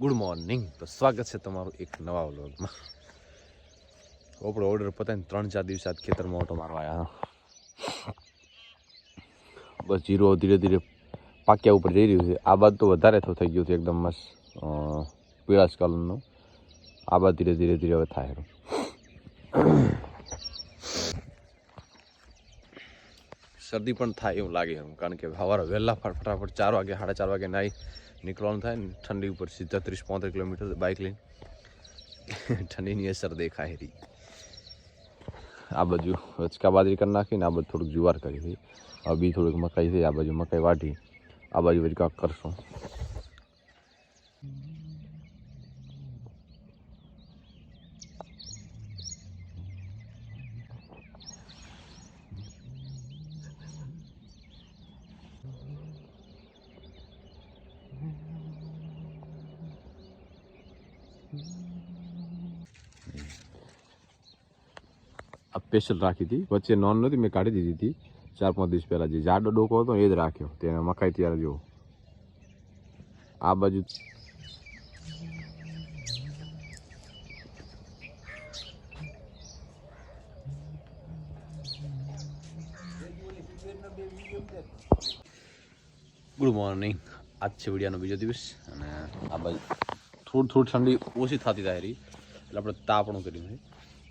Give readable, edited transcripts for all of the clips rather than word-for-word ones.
Good morning. તો સ્વાગત છે તમારું એક નવા વ્લોગમાં. આપણો ઓર્ડર પતાવીને 3-4 દિવસ આજ ખેતરમાં ઓટો મારવા આવ્યા. બસ જીરો ધીરે ધીરે પાક્યા ઉપર જઈ રહ્યું છે. આ બાદ તો વધારે થઈ ગયું છે, એકદમ મસ્ત પીળાશ કલરનું. આ બાદ ધીરે ધીરે ધીરે હવે થાય. શરદી પણ થાય એવું લાગે એમ, કારણ કે સવારે વહેલા ફટાફટ 4 વાગે 4:30 વાગે નાહી નીકળવાનું થાય ને ઠંડી ઉપર સીધા 30-35 કિલોમીટર બાઇક લઈને ઠંડીની અસર દેખાય રહી. આ બાજુ રચકા બાજરી કરી નાખીને આ બાજુ થોડુંક જુવાર કરી હતી. હવે બી થોડુંક મકાઈ થઈ, આ બાજુ મકાઈ વાઢી, આ બાજુ પછી કાંક કરશું. આ સ્પેશિયલ રાખી હતી, વચ્ચે નોન નહોતી, મેં કાઢી દીધી હતી 4-5 દિવસ પહેલાં. જે જાડો ડોકો હતો એ જ રાખ્યો તેને મકાઈ ત્યારે જો. આ બાજુ ગુડ મોર્નિંગ. આજ છે વિડિયાનો બીજો દિવસ અને આ બાજુ થોડી ઠંડી ઓછી થતી થાય રહી એટલે આપણે તાપણું કર્યું છે.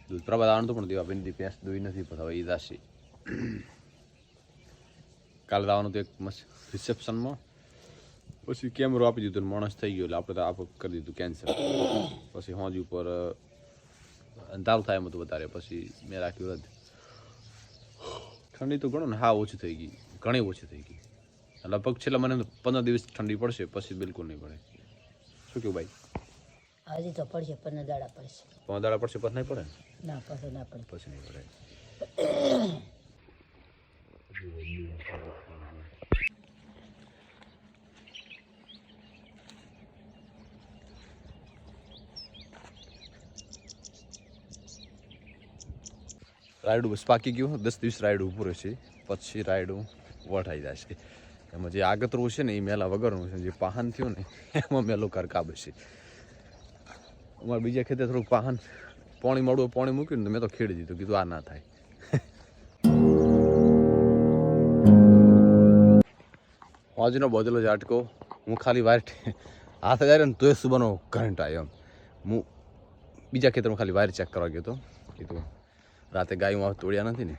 દૂધ પ્રભાત આવવાનું પણ દેવા બેનથી ભેંસ દોઈ નથી, પણ હવે ઈદ હશે. કાલે આવવાનું તો એક મસ્ત રિસેપ્શનમાં, પછી કેમેરો આપી દીધો ને માણસ થઈ ગયો એટલે આપણે તો આપ કરી દીધું કેન્સલ. પછી હોજ ઉપર અંધારું થાય એમ હતું વધારે, પછી મેં રાખ્યું રદ. ઠંડી તો ગણો ને હા ઓછી થઈ ગઈ, ઘણી ઓછી થઈ ગઈ. લગભગ છેલ્લા મને 15 દિવસ ઠંડી પડશે, પછી બિલકુલ નહીં પડે. શું કેવું ભાઈ? હજી તો પડશે, 15 દાડા પડશે. 15 દાડા પડશે પછી નહીં પડે? ના પછી ના પડે. પછી નહીં પડે. રાયડું બસ પાકી ગયું. 10 દિવસ રાયડું ઉપર છે, પછી રાયડું વઢાઈ જશે. એમાં જે આગતરું છે ને એ મેલા વગરનું છે, જે પાહન થયું ને એમાં મેલું કરકાબ છે. અમારે બીજા ખેતર થોડુંક પાહન પાણી મૂક્યું ને મેં તો ખેડી દીધું, કીધું આ ના થાય. હોજનો બધેલો ઝાટકો, હું ખાલી વાર હાથ જાય ને તો એ સુબહનો કરંટ આવ્યો. હું બીજા ખેતરમાં ખાલી વાયર ચેક કરવા ગયો હતો, કીધું રાતે ગાયું તોડ્યા નથી ને.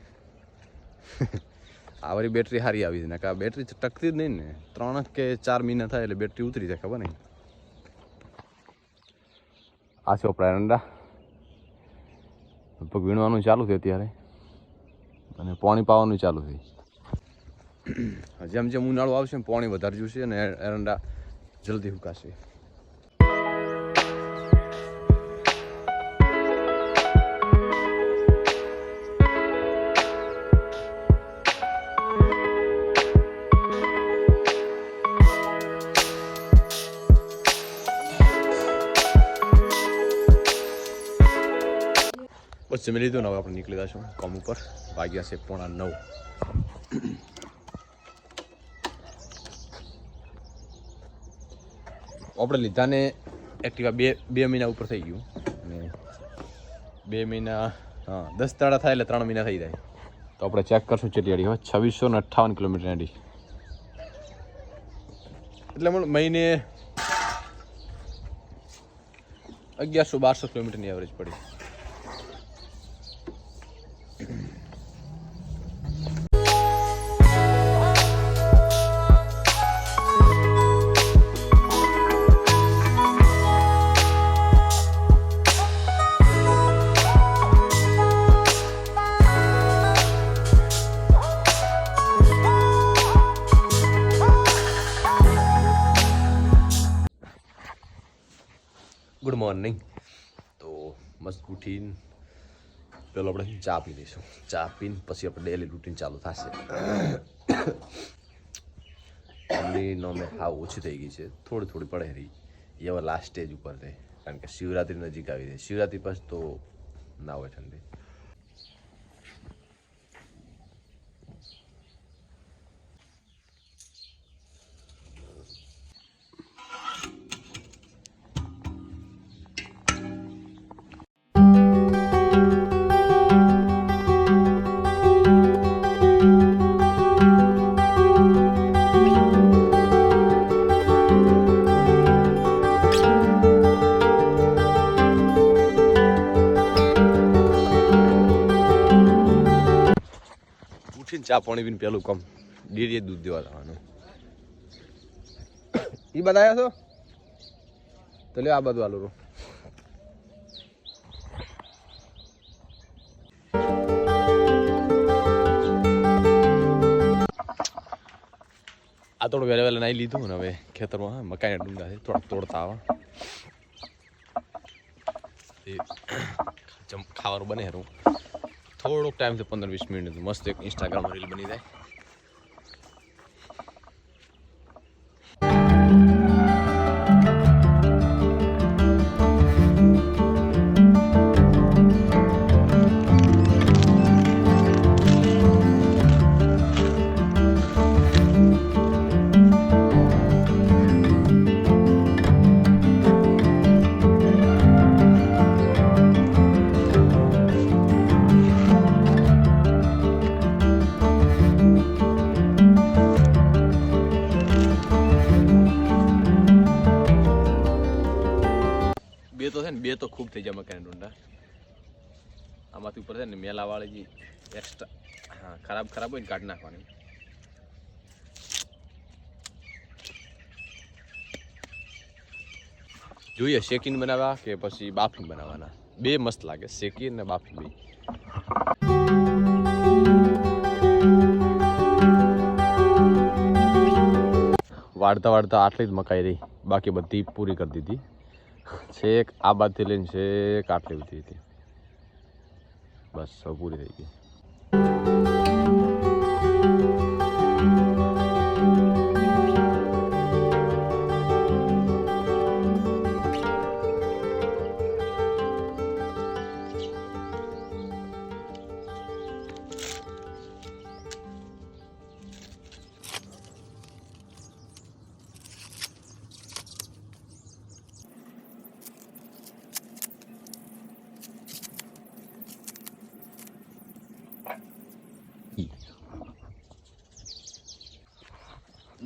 આ વારી બેટરી સારી આવી છે ને, કે બેટરી ટકતી જ નહીં ને. 3 કે 4 મહિના થાય એટલે બેટરી ઉતરી જાય, ખબર નહીં. આ છે આપણા એરંડા, લગભગ વીણવાનું ચાલુ છે અત્યારે અને પાણી પાવાનું ચાલુ છે. જેમ જેમ ઉનાળો આવશે પાણી વધારે જોશે અને એરંડા જલ્દી સુકાશે. બસ જમી લીધું ને હવે આપણે નીકળી જઈશું કામ ઉપર. વાગ્યા છે 8:45. આપણે લીધા ને એક્ટિવા 2 મહિના ઉપર થઈ ગયું અને 2 મહિના 10 દાડા થાય એટલે 3 મહિના થઈ જાય. તો આપણે ચેક કરશું કેટલી અડી હોય. 2658 કિલોમીટર અડી, એટલે મહિને 1100-1200 કિલોમીટરની એવરેજ પડી. Good morning. તો મસ્ત ઉઠીને પેલો આપણે ચા પી લઈશું. ચા પીને પછી આપણે ડેલી રૂટીન ચાલુ થશે. ઠંડીનો મેં હાવ ઓછી થઈ ગઈ છે, થોડી પડે રહી. એ હવે લાસ્ટ સ્ટેજ ઉપર રહે, કારણ કે શિવરાત્રી નજીક આવી રહી. શિવરાત્રી પછી તો ના હોય ઠંડી. ચા પાણી પીને પેલું કમ ડેરીએ દૂધ દેવા જવાનું. એ બધા આવ્યા છો તો લે આ બધું આલું રહું. આ થોડું વહેલા વહેલા નાઈ લીધું ને હવે ખેતરમાં મકાઈના ડુંડા છે થોડા તોડતા આવે ખાવાનું બને હું થોડોક ટાઈમ છે 15-20 મિનિટ મસ્ત એક ઇન્સ્ટાગ્રામ રીલ બની જાય. બે તો ખૂબ થઈ જાય મકાઈના ડુંડા. આમાંથી ઉપર છે ને મેલાવાળી જે એક્સ્ટ્રા હા ખરાબ હોય ને કાઢી નાખવાની. જોઈએ શેકીને બનાવવા કે પછી બાફીને બનાવવાના. બે મસ્ત લાગે શેકી ને બાફી બે. વાળતા આટલી જ મકાઈ રહી બાકી બધી પૂરી કરી દીધી. છેક આ બાજુથી લઈને છેક આટલી બધી હતી બસ સૌ પૂરી થઈ ગઈ.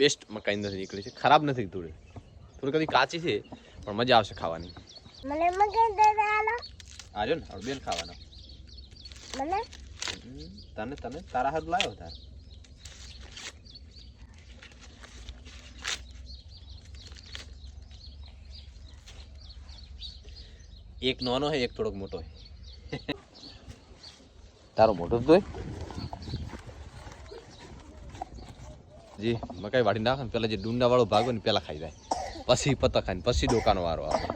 બેસ્ટ મકાઈ નથી નીકળી છે ખરાબ નથી થોડી કદી કાચી છે પણ મજા આવશે ખાવાની. મને મકાઈ દાદા આલો આજો ને બેન ખાવાના મને તને તારા હાથ લાવ્યો તાર. એક નાનો હે એક થોડોક મોટો હે. તારો મોટો જ હોય જી મકાઈ વાળી નાખે ને પેલા જે ડુંડા વાળો ભાગ હોય ને પેલા ખાઈ જાય પછી પત્તા ખાય ને પછી ડોકાનો વારો આવે.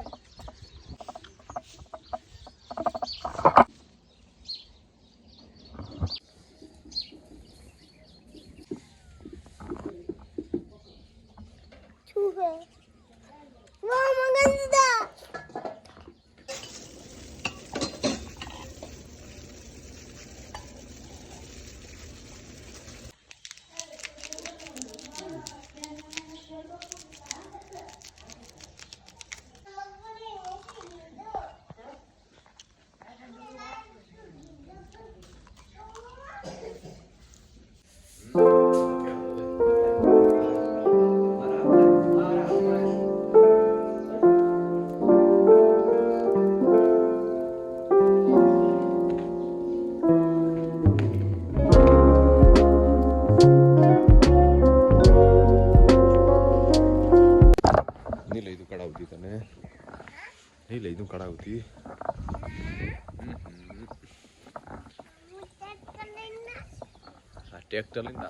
નહીં લઈ દઉં કડાવતી. ટ્રેક્ટર લઈને